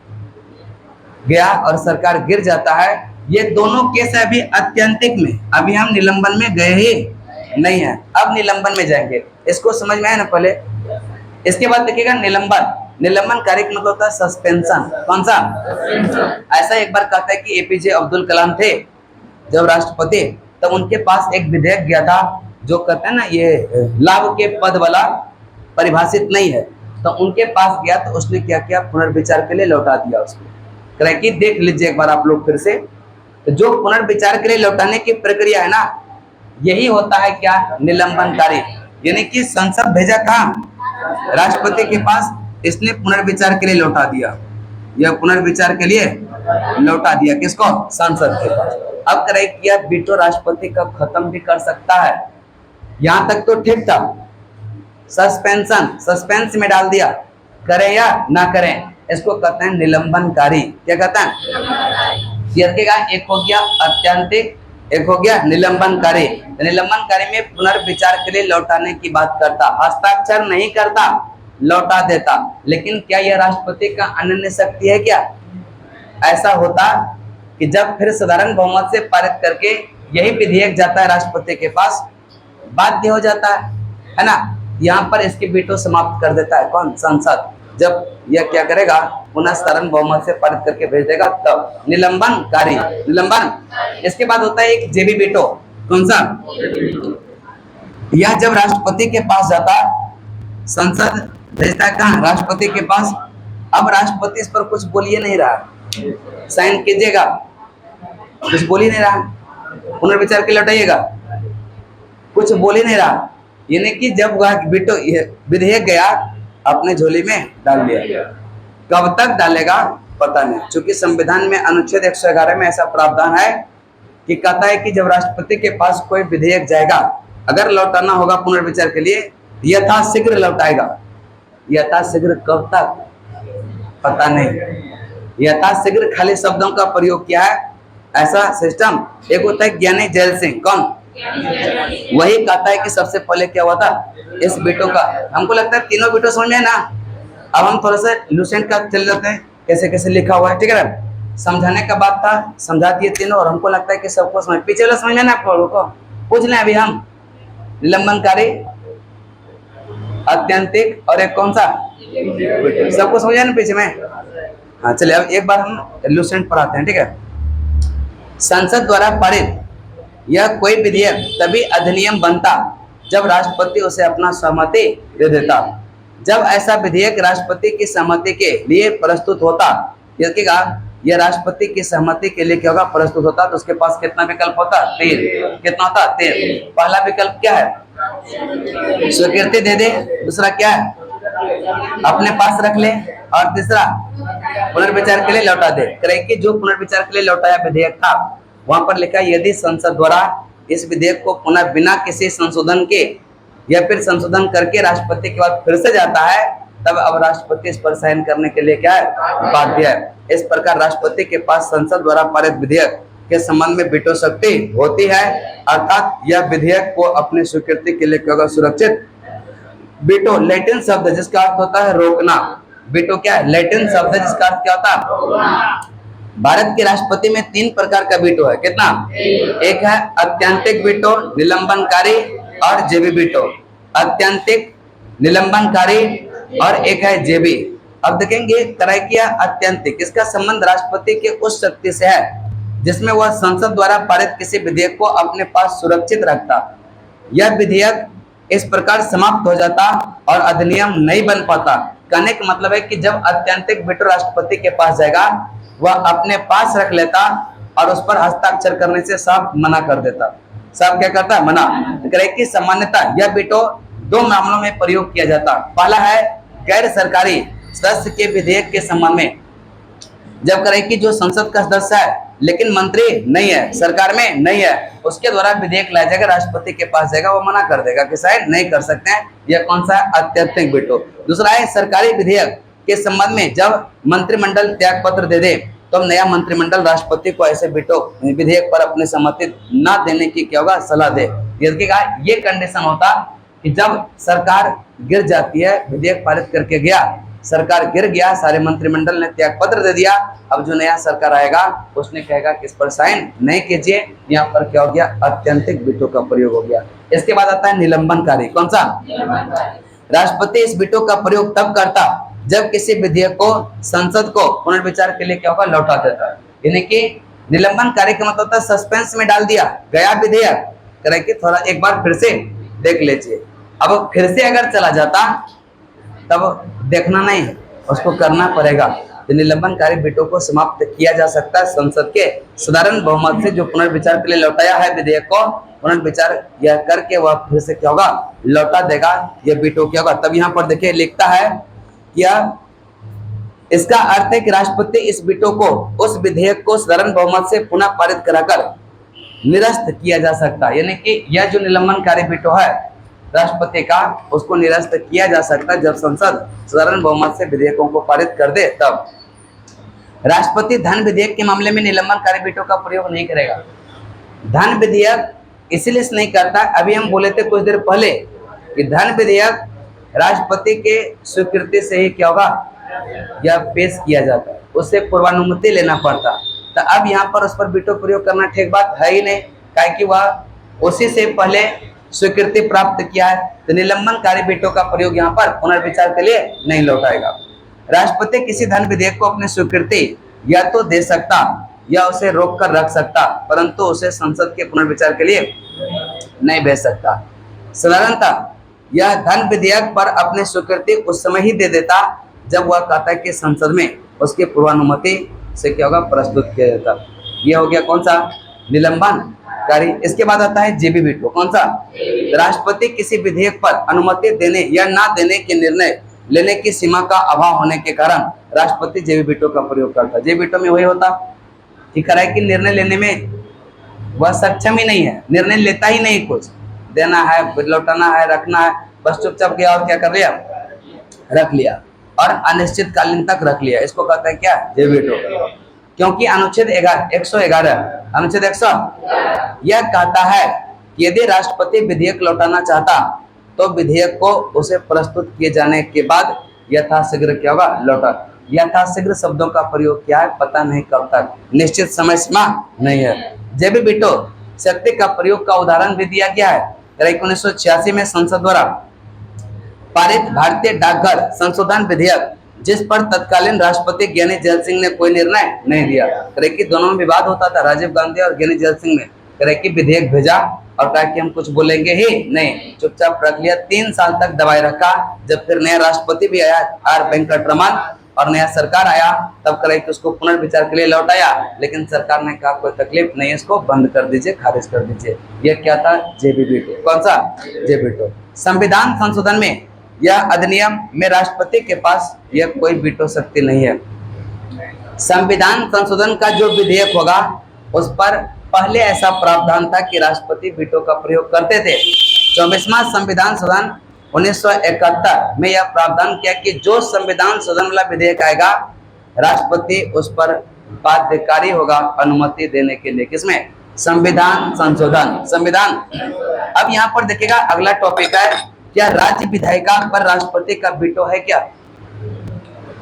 गया और सरकार गिर जाता है, ये दोनों केस है अभी अत्यंतिक में, अभी हम निलंबन में गए ही नहीं है, अब निलंबन में जाएंगे, इसको समझ में आया ना पहले। इसके बाद देखिएगा निलंबन, निलंबनकारी मतलब होता है सस्पेंशन, कौन सा, ऐसा एक बार कहता है कि एपीजे अब्दुल कलाम थे जब राष्ट्रपति, तब उनके पास एक विधेयक गया था जो कहते हैं ना, ये लाभ के पद वाला परिभाषित नहीं है, तो उनके पास गया तो उसने क्या किया, पुनर्विचार के लिए लौटा दिया उसको। कह कि देख लीजिए एक बार आप लोग फिर से, तो जो पुनर्विचार के लिए लौटाने की प्रक्रिया है ना, यही होता है क्या, निलंबनकारी। यानी कि संसद भेजा था राष्ट्रपति के पास, इसने पुनर्विचार के लिए लौटा दिया, यह पुनर्विचार के लिए लौटा दिया किसको, संसद के पास। अब करे कि यह वीटो राष्ट्रपति का खत्म भी कर सकता है, यहां तक तो ठीक था, सस्पेंशन सस्पेंस में डाल दिया, करें या ना करें, इसको कहते हैं निलंबनकारी। क्या कहते हैं, एक हो गया अत्यंतिक, एक हो गया निलंबनकारी। निलंबनकारी में पुनर्विचार के लिए लौटाने की बात करता, हस्ताक्षर नहीं करता, लौटा देता। लेकिन क्या यह राष्ट्रपति का अनन्य शक्ति है क्या? ऐसा होता कि जब फिर साधारण बहुमत से पारित करके यही विधेयक जाता है राष्ट्रपति के पास, बाध्य हो जाता है ना, यहाँ पर इसके वीटो समाप्त कर देता है कौन, संसद। जब यह क्या करेगा, पुनः साधारण बहुमत से पारित करके भेज देगा, तब निलंबनकारी, निलंबन। इसके बाद होता है एक जेबी वीटो, कौन सा, यह जब राष्ट्रपति के पास जाता, संसद भेजता है कहाँ, राष्ट्रपति के पास। अब राष्ट्रपति इस पर कुछ बोल ही नहीं रहा, साइन कीजिएगा, कुछ बोल ही नहीं रहा, पुनर्विचार के लौटाइएगा, कुछ बोल ही नहीं रहा। यानी कि जब वह वीटो विधेयक गया अपने झोली में डाल दिया, कब तक डालेगा पता नहीं। चूंकि संविधान में अनुच्छेद 111 में ऐसा प्रावधान है कि कहता है कि जब राष्ट्रपति के पास कोई विधेयक जाएगा, अगर लौटाना होगा पुनर्विचार के लिए, यथाशीघ्र लौटाएगा। यथाशीघ्र कब तक पता नहीं, यथाशीघ्र खाली शब्दों का प्रयोग किया है, ऐसा सिस्टम। एक होता है ज्ञानी जैल सिंह, कौन, वही कहता है कि सबसे पहले क्या हुआ था इस वीटो का। हमको लगता है तीनों वीटो समझ में ना, अब हम थोड़ा सा लूसेंट का चल जाते हैं, कैसे कैसे लिखा हुआ है, ठीक है ना। समझाने का बात था, समझा दिए तीनों, और हमको लगता है कि सबको समझ, पीछे वाला समझ में ना, आपको पूछ लें अभी हम, निलंबनकारी, अत्यंतिक, और एक कौन सा, सबको समझा ना पीछे में। हाँ चलिए, अब एक बार हम लूसेंट पढ़ाते हैं, ठीक है। संसद द्वारा पारित यह कोई विधेयक तभी अधिनियम बनता जब राष्ट्रपति उसे अपना सहमति दे देता। जब ऐसा विधेयक राष्ट्रपति की सहमति के लिए प्रस्तुत होता, देखिएगा, यह राष्ट्रपति की सहमति के लिए क्या होगा, प्रस्तुत होता, तो उसके पास कितना विकल्प होता, 3। कितना होता, 3। पहला विकल्प क्या है, स्वीकृति दे दे, दूसरा क्या है, अपने पास रख ले, और तीसरा पुनर्विचार के लिए लौटा दे। करें कि जो पुनर्विचार के लिए लौटाया विधेयक था, वहां पर लिखा यदि संसद द्वारा इस विधेयक को पुनः बिना किसी संशोधन के या फिर संशोधन करके राष्ट्रपति के बाद फिर से जाता है, तब अब राष्ट्रपति इस पर साइन करने के लिए क्या है, बाध्य है। इस प्रकार राष्ट्रपति के पास संसद द्वारा पारित विधेयक के संबंध में वीटो शक्ति होती है, अर्थात यह विधेयक को अपनी स्वीकृति के लिए क्या होगा, सुरक्षित। वीटो लैटिन शब्द है जिसका अर्थ होता है रोकना। वीटो क्या है, लैटिन शब्द है जिसका अर्थ क्या होता है। भारत के राष्ट्रपति में 3 प्रकार का वीटो है, कितना, एक है अत्यंतिक वीटो, निलंबनकारी, और जेबी वीटो। अत्यंतिक, निलंबनकारी, और एक है जेबी। अब देखेंगे क्रैकिया अत्यंतिक, इसका संबंध राष्ट्रपति के उस शक्ति से है जिसमें वह संसद द्वारा पारित किसी विधेयक को अपने पास सुरक्षित रखता। यह विधेयक इस प्रकार समाप्त हो जाता और अधिनियम नहीं बन पाता। कहने का मतलब है कि जब अत्यंतिक वीटो राष्ट्रपति के पास जाएगा, वह अपने पास रख लेता और उस पर हस्ताक्षर करने से साफ मना कर देता। साफ क्या करता है, मना। कि सामान्यतः यह वीटो 2 मामलों में प्रयोग किया जाता। पहला है गैर सरकारी सदस्य के विधेयक के संबंध में, जब करें कि जो संसद का सदस्य है लेकिन मंत्री नहीं है, सरकार में नहीं है, उसके द्वारा विधेयक लाया जाएगा, राष्ट्रपति के पास जाएगा, वो मना कर देगा कि साइन नहीं कर सकते हैं। यह कौन सा है, अत्यंतिक वीटो। दूसरा है सरकारी विधेयक के संबंध में, जब मंत्रिमंडल त्याग पत्र दे दे तो नया मंत्रिमंडल राष्ट्रपति को ऐसे वीटो विधेयक पर अपनी सहमति न देने की क्या होगा, सलाह दे। ये कंडीशन होता कि जब सरकार गिर जाती है, विधेयक पारित करके गया, सरकार गिर गया, सारे मंत्रिमंडल ने त्याग पत्र दे दिया, अब जो नया सरकार आएगा उसने कहेगा कि इस पर साइन नहीं कीजिए, यहाँ पर क्या हो गया, अत्यंतिक वीटो का प्रयोग हो गया। इसके बाद आता है निलंबनकारी। कौन सा, राष्ट्रपति इस वीटो का प्रयोग तब करता जब किसी विधेयक को संसद को पुनर्विचार के लिए क्या होगा, लौटा देता। यानी कि निलंबनकारी का मतलब था सस्पेंस में डाल दिया गया विधेयक, करे कि थोड़ा एक बार फिर से देख लीजिए। अब फिर से अगर चला जाता तब देखना नहीं है, उसको करना पड़ेगा। तो निलंबनकारी बिटों को समाप्त किया जा सकता है संसद के साधारण बहुमत से। जो पुनर्विचार के लिए लौटाया है विधेयक को, पुनर्विचार यह करके वह फिर से क्या होगा, लौटा देगा, यह बिटो क्या होगा। तब यहाँ पर देखिए लिखता है क्या, इसका अर्थ है कि राष्ट्रपति इस बिटो को, उस विधेयक को साधारण बहुमत से पुनः पारित कराकर निरस्त किया जा सकता है। यानी कि यह जो निलंबनकारी बिटो है राष्ट्रपति का, उसको निरस्त किया जा सकता है जब संसद साधारण बहुमत से विधेयकों को पारित कर दे तब। राष्ट्रपति धन विधेयक के मामले में निलंबनकारी बिटो का प्रयोग नहीं करेगा। धन विधेयक इसलिए नहीं करता, अभी हम बोले थे कुछ देर पहले कि धन विधेयक राष्ट्रपति के स्वीकृति से ही क्या होगा, यह पेश किया जाता है, उससे पूर्वानुमति लेना पड़ता। तो अब यहाँ पर उस पर बिटो प्रयोग करना ठीक बात है ही नहीं, काहे कि वह उसी से पहले स्वीकृति प्राप्त किया है। तो निलंबनकारी बिटो का प्रयोग यहाँ पर पुनर्विचार के लिए नहीं लौटाएगा। राष्ट्रपति किसी धन विधेयक को अपनी स्वीकृति या तो दे सकता या उसे रोक कर रख सकता, परंतु उसे संसद के पुनर्विचार के लिए नहीं भेज सकता। साधारणतः यह धन विधेयक पर अपनी स्वीकृति उस समय ही दे देता जब वह कहता है कि संसद में उसके पूर्वानुमति से क्या होगा, प्रस्तुत किया जाता। यह हो गया कौन सा, निलंबनकारी। इसके बाद आता है जेबी बिटो। कौन सा, राष्ट्रपति किसी विधेयक पर अनुमति देने या ना देने के निर्णय लेने की सीमा का अभाव होने के कारण राष्ट्रपति जेबी बिटो का प्रयोग करता। जेबी बिटो में वही होता कि है कि निर्णय लेने में वह सक्षम ही नहीं है, निर्णय लेता ही नहीं, कुछ देना है, लौटाना है, रखना है, बस चुपचाप गया और क्या कर लिया, रख लिया, और अनिश्चित कालीन तक रख लिया। इसको कहते हैं क्या, जेबी बिटो। क्योंकि अनुच्छेद 111 अनुच्छेद 100 यह कहता है कि यदि राष्ट्रपति विधेयक लौटाना चाहता तो विधेयक को उसे प्रस्तुत किए जाने के बाद यथाशीघ्र क्या होगा, लौटा। यथाशीघ्र शब्दों का प्रयोग क्या है, पता नहीं कब तक, निश्चित समय सीमा नहीं है। जेबी बिटो शक्ति का प्रयोग का उदाहरण भी दिया गया है। 1986 में संसद द्वारा पारित भारतीय डाकघर संशोधन विधेयक, जिस पर तत्कालीन राष्ट्रपति ज्ञानी जैल सिंह ने कोई निर्णय नहीं दिया। कि दोनों में विवाद होता था, राजीव गांधी और ज्ञानी जैल सिंह ने कि विधेयक भेजा और कहा कि हम कुछ बोलेंगे ही नहीं, चुपचाप रख लिया। 3 साल तक दबाए रखा। जब फिर नया राष्ट्रपति भी आया आर वेंकटरमन और नया सरकार आया, तब करे कि उसको पुनर्विचार के लिए लौटाया, लेकिन सरकार ने कहा कोई तकलीफ नहीं, इसको बंद कर दीजिए, खारिज कर दीजिए। यह क्या था, जेबी बिटो। कौन सा, जेबी बिटो। संविधान संशोधन में यह अधिनियम में राष्ट्रपति के पास यह कोई बिटो शक्ति नहीं है। संविधान संशोधन का जो विधेयक होगा उस पर पहले ऐसा प्रावधान था कि राष्ट्रपति बिटो का प्रयोग करते थे। 24वां संविधान संशोधन 1971 में यह प्रावधान किया कि जो संविधान संशोधन वाला विधेयक आएगा, राष्ट्रपति उस पर बाध्यकारी होगा अनुमति देने के लिए। किसमें, संविधान संशोधन, संविधान। अब यहाँ पर देखिएगा अगला टॉपिक है, क्या राज्य विधायिका पर राष्ट्रपति का बिटो है? क्या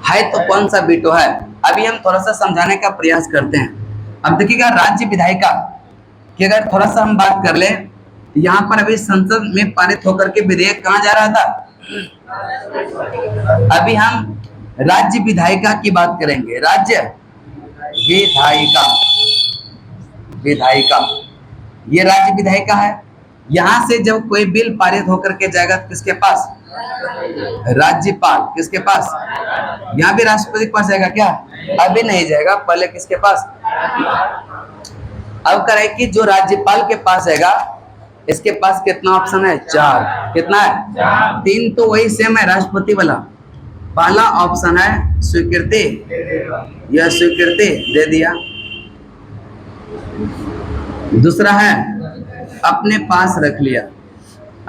है, तो कौन सा बिटो है, अभी हम थोड़ा सा समझाने का प्रयास करते हैं। अब देखिएगा राज्य विधायिका की अगर थोड़ा सा हम बात कर ले, यहाँ पर अभी संसद में पारित होकर के विधेयक कहाँ जा रहा था, अभी हम राज्य विधायिका की बात करेंगे। राज्य विधायिका, विधायिका, ये राज्य विधायिका है। यहाँ से जब कोई बिल पारित होकर के जाएगा किसके पास, राज्यपाल। किसके पास, यहाँ भी राष्ट्रपति के पास जाएगा क्या, अभी नहीं जाएगा, पहले किसके पास। अब करे कि जो राज्यपाल के पास जाएगा, इसके पास कितना ऑप्शन है, 4। कितना है, 3 तो वही सेम है राष्ट्रपति वाला। पहला ऑप्शन है स्वीकृति, यह स्वीकृति दे दिया। दूसरा है अपने पास रख लिया,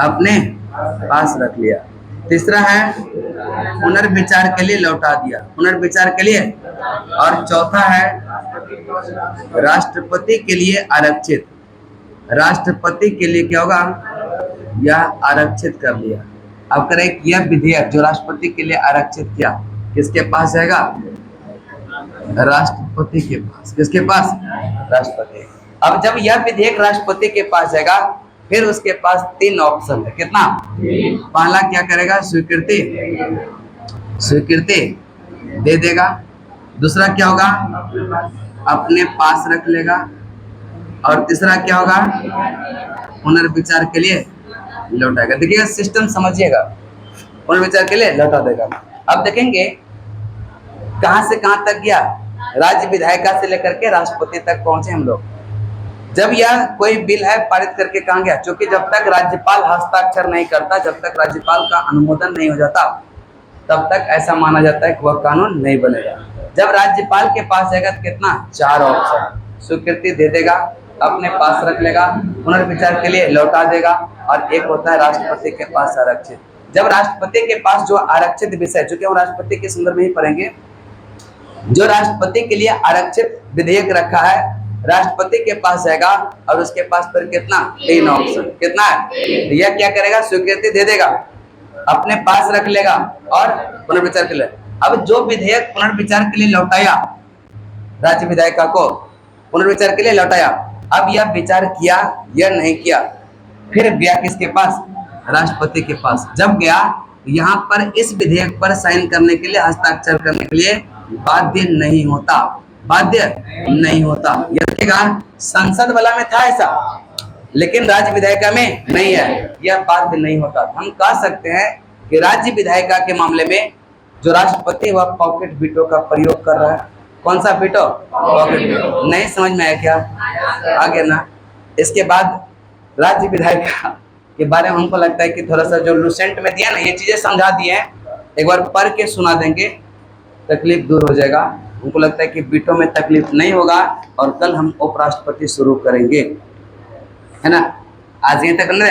अपने पास रख लिया। तीसरा है पुनर्विचार के लिए लौटा दिया, पुनर्विचार के लिए। और चौथा है राष्ट्रपति के लिए आरक्षित, राष्ट्रपति के लिए क्या होगा, यह आरक्षित कर लिया। अब करें यह विधेयक जो राष्ट्रपति के लिए आरक्षित किया, किसके पास जाएगा, राष्ट्रपति के पास। किसके पास, राष्ट्रपति। अब जब यह विधेयक राष्ट्रपति के पास जाएगा, फिर उसके पास 3 ऑप्शन है। कितना, पहला क्या करेगा, स्वीकृति, स्वीकृति दे देगा। दूसरा क्या होगा, अपने पास रख लेगा। और तीसरा क्या होगा, पुनर्विचार के लिए लौटाएगा। देखिएगा सिस्टम समझिएगा, पुनर्विचार के लिए लौटा देगा। अब देखेंगे कहां से कहां तक गया, राज्य विधायिका से लेकर के राष्ट्रपति तक पहुंचे हम लोग। जब यह कोई बिल है पारित करके कहां गया, क्योंकि जब तक राज्यपाल हस्ताक्षर नहीं करता, जब तक राज्यपाल का अनुमोदन नहीं हो जाता, तब तक ऐसा माना जाता है कि वह कानून नहीं बनेगा। जब राज्यपाल के पास जाएगा तो कितना, 4 ऑप्शन, स्वीकृति दे देगा, अपने पास रख लेगा, पुनर्विचार के लिए लौटा देगा, और एक होता है राष्ट्रपति के पास आरक्षित। जब राष्ट्रपति के पास जो आरक्षित विषय, जो कि हम राष्ट्रपति के संदर्भ में ही पढ़ेंगे, जो राष्ट्रपति के लिए आरक्षित विधेयक रखा है, राष्ट्रपति के पास जाएगा और उसके पास फिर कितना, 3 ऑप्शन, कितना है, यह क्या करेगा, स्वीकृति दे देगा, अपने पास रख लेगा और पुनर्विचार के लिए। अब जो विधेयक पुनर्विचार के लिए लौटाया, राज्य विधायिका को पुनर्विचार के लिए लौटाया, अब यह विचार किया या नहीं किया, फिर गया किसके पास, राष्ट्रपति के पास। जब गया यहाँ पर इस विधेयक पर साइन करने के लिए, हस्ताक्षर करने के लिए बाध्य नहीं होता, बाध्य नहीं होता। यह संसद वाला में था ऐसा, लेकिन राज्य विधायिका में नहीं है, यह बाध्य नहीं होता। हम कह सकते हैं कि राज्य विधायिका के मामले में जो राष्ट्रपति वह पॉकेट वीटो का प्रयोग कर रहा है। कौन सा वीटो, पॉकेट वीटो। नहीं समझ में आया क्या, आगे ना। इसके बाद राज्य विधायिका के बारे में हमको लगता है कि थोड़ा सा जो लूसेंट में दिया ना, ये चीजें समझा दिए हैं, एक बार पढ़ के सुना देंगे, तकलीफ दूर हो जाएगा। हमको लगता है कि वीटो में तकलीफ नहीं होगा, और कल हम उपराष्ट्रपति शुरू करेंगे, है ना। आज यहीं तक ले,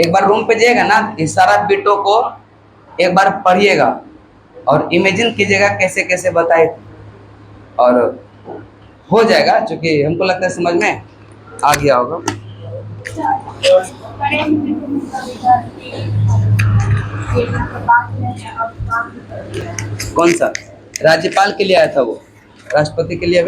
एक बार रूम पे जाइएगा ना, इस सारा वीटो को एक बार पढ़िएगा और इमेजिन कीजिएगा कैसे कैसे बताए, और हो जाएगा, क्योंकि हमको लगता है समझ में आ गया होगा। कौन सा, राज्यपाल के लिए आया था वो, राष्ट्रपति के लिए अभी